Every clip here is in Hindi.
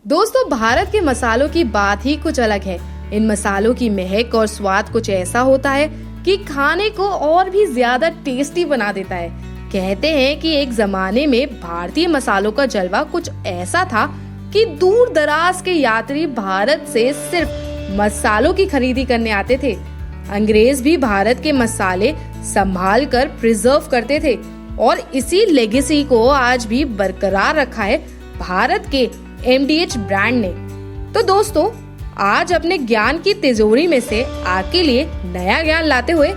दोस्तों, भारत के मसालों की बात ही कुछ अलग है। इन मसालों की महक और स्वाद कुछ ऐसा होता है कि खाने को और भी ज्यादा टेस्टी बना देता है। कहते हैं कि एक जमाने में भारतीय मसालों का जलवा कुछ ऐसा था कि दूर दराज के यात्री भारत से सिर्फ मसालों की खरीदी करने आते थे। अंग्रेज भी भारत के मसाले संभाल कर प्रिजर्व करते थे और इसी लेगेसी को आज भी बरकरार रखा है भारत के MDH ब्रांड ने। तो दोस्तों, आज अपने ज्ञान की तिजोरी में से आपके लिए नया ज्ञान लाते हुए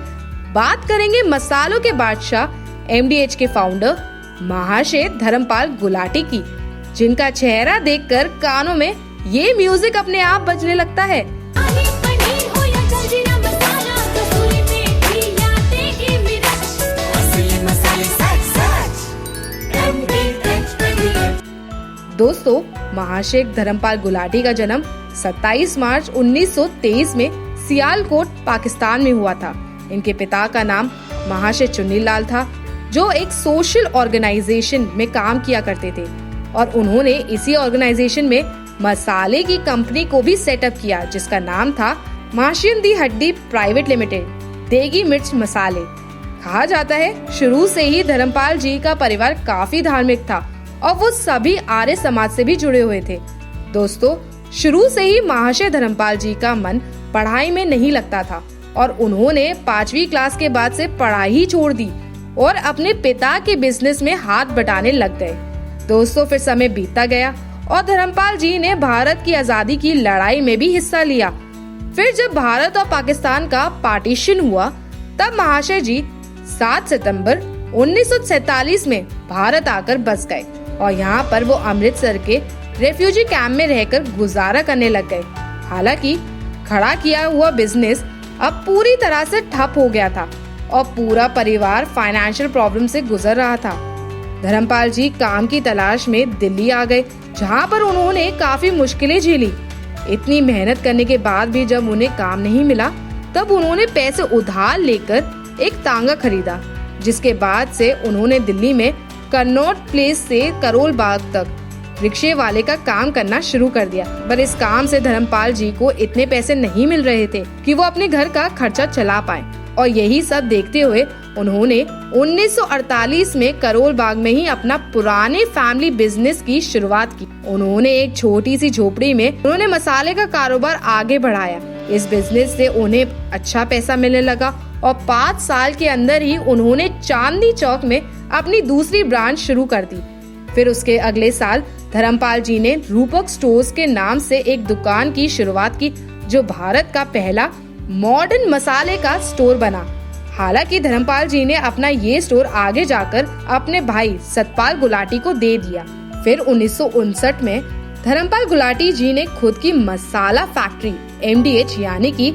बात करेंगे मसालों के बादशाह MDH के फाउंडर महाशय धर्मपाल गुलाटी की, जिनका चेहरा देखकर कानों में ये म्यूजिक अपने आप बजने लगता है। दोस्तों, महाशय धर्मपाल गुलाटी का जन्म 27 मार्च 1923 में सियालकोट, पाकिस्तान में हुआ था। इनके पिता का नाम महाशय चुन्नी लाल था, जो एक सोशल ऑर्गेनाइजेशन में काम किया करते थे और उन्होंने इसी ऑर्गेनाइजेशन में मसाले की कंपनी को भी सेटअप किया, जिसका नाम था माशियन दी हड्डी प्राइवेट लिमिटेड, देगी मिर्च मसाले। कहा जाता है शुरू से ही धर्मपाल जी का परिवार काफी धार्मिक था और वो सभी आर्य समाज से भी जुड़े हुए थे। दोस्तों, शुरू से ही महाशय धर्मपाल जी का मन पढ़ाई में नहीं लगता था और उन्होंने 5वीं क्लास के बाद से पढ़ाई ही छोड़ दी और अपने पिता के बिजनेस में हाथ बटाने लग गए। दोस्तों, फिर समय बीतता गया और धर्मपाल जी ने भारत की आजादी की लड़ाई में भी हिस्सा लिया। फिर जब भारत और पाकिस्तान का पार्टीशन हुआ, तब महाशय जी 7 सितंबर 1947 में भारत आकर बस गए और यहाँ पर वो अमृतसर के रेफ्यूजी कैंप में रहकर गुजारा करने लग गए। हालांकि खड़ा किया हुआ बिजनेस अब पूरी तरह से ठप हो गया था और पूरा परिवार फाइनेंशियल प्रॉब्लम से गुजर रहा था। धर्मपाल जी काम की तलाश में दिल्ली आ गए, जहाँ पर उन्होंने काफी मुश्किलें झेली। इतनी मेहनत करने के बाद भी जब उन्हें काम नहीं मिला, तब उन्होंने पैसे उधार लेकर एक तांगा खरीदा, जिसके बाद से उन्होंने दिल्ली में कन्नॉट प्लेस से करोल बाग तक रिक्शे वाले का काम करना शुरू कर दिया। पर इस काम से धर्मपाल जी को इतने पैसे नहीं मिल रहे थे कि वो अपने घर का खर्चा चला पाए और यही सब देखते हुए उन्होंने 1948 में करोल बाग में ही अपना पुराने फैमिली बिजनेस की शुरुआत की। उन्होंने एक छोटी सी झोपड़ी में उन्होंने मसाले का कारोबार आगे बढ़ाया। इस बिजनेस से उन्हें अच्छा पैसा मिलने लगा और 5 साल के अंदर ही उन्होंने चांदनी चौक में अपनी दूसरी ब्रांच शुरू कर दी। फिर उसके अगले साल धर्मपाल जी ने रूपक स्टोर्स के नाम से एक दुकान की शुरुआत की, जो भारत का पहला मॉडर्न मसाले का स्टोर बना। हालांकि धर्मपाल जी ने अपना ये स्टोर आगे जाकर अपने भाई सतपाल गुलाटी को दे दिया। फिर 1959 में धर्मपाल गुलाटी जी ने खुद की मसाला फैक्ट्री MDH यानी कि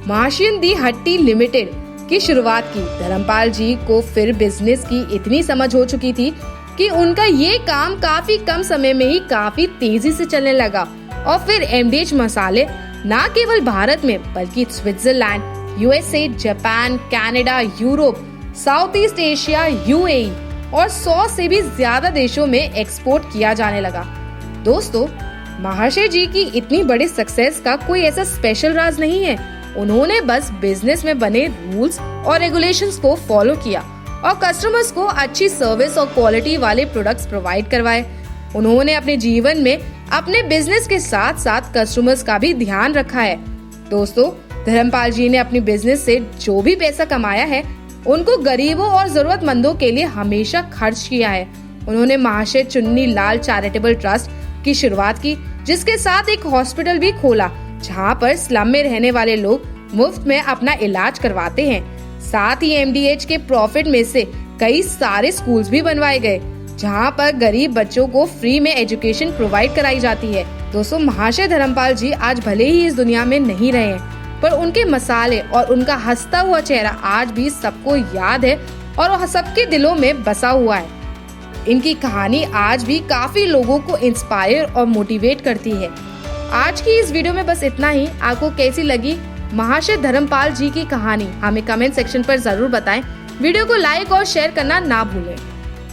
माशियन दी हट्टी लिमिटेड की शुरुआत की। धर्मपाल जी को फिर बिजनेस की इतनी समझ हो चुकी थी कि उनका ये काम काफी कम समय में ही काफी तेजी से चलने लगा और फिर MDH मसाले न केवल भारत में बल्कि Switzerland, USA, Japan, Canada, Europe, south east Asia, UAE और 100 से भी ज्यादा देशों में एक्सपोर्ट किया जाने लगा। दोस्तों, महाशय जी की इतनी बड़ी सक्सेस का कोई ऐसा स्पेशल राज नहीं है। उन्होंने बस बिजनेस में बने रूल्स और रेगुलेशंस को फॉलो किया और कस्टमर्स को अच्छी सर्विस और क्वालिटी वाले प्रोडक्ट्स प्रोवाइड करवाए। उन्होंने अपने जीवन में अपने बिजनेस के साथ साथ कस्टमर्स का भी ध्यान रखा है। दोस्तों, धर्मपाल जी ने अपनी बिजनेस से जो भी पैसा कमाया है, उनको गरीबों और जरूरतमंदों के लिए हमेशा खर्च किया है। उन्होंने महाशय चुन्नी लाल चैरिटेबल ट्रस्ट की शुरुआत की, जिसके साथ एक हॉस्पिटल भी खोला, जहाँ पर स्लम में रहने वाले लोग मुफ्त में अपना इलाज करवाते हैं। साथ ही MDH के प्रॉफिट में से कई सारे स्कूल्स भी बनवाए गए, जहाँ पर गरीब बच्चों को फ्री में एजुकेशन प्रोवाइड कराई जाती है। दोस्तों, महाशय धर्मपाल जी आज भले ही इस दुनिया में नहीं रहे हैं, पर उनके मसाले और उनका हंसता हुआ चेहरा आज भी सबको याद है और सबके दिलों में बसा हुआ है। इनकी कहानी आज भी काफी लोगों को इंस्पायर और मोटिवेट करती है। आज की इस वीडियो में बस इतना ही। आपको कैसी लगी महाशय धर्मपाल जी की कहानी हमें कमेंट सेक्शन पर जरूर बताएं। वीडियो को लाइक और शेयर करना ना भूलें।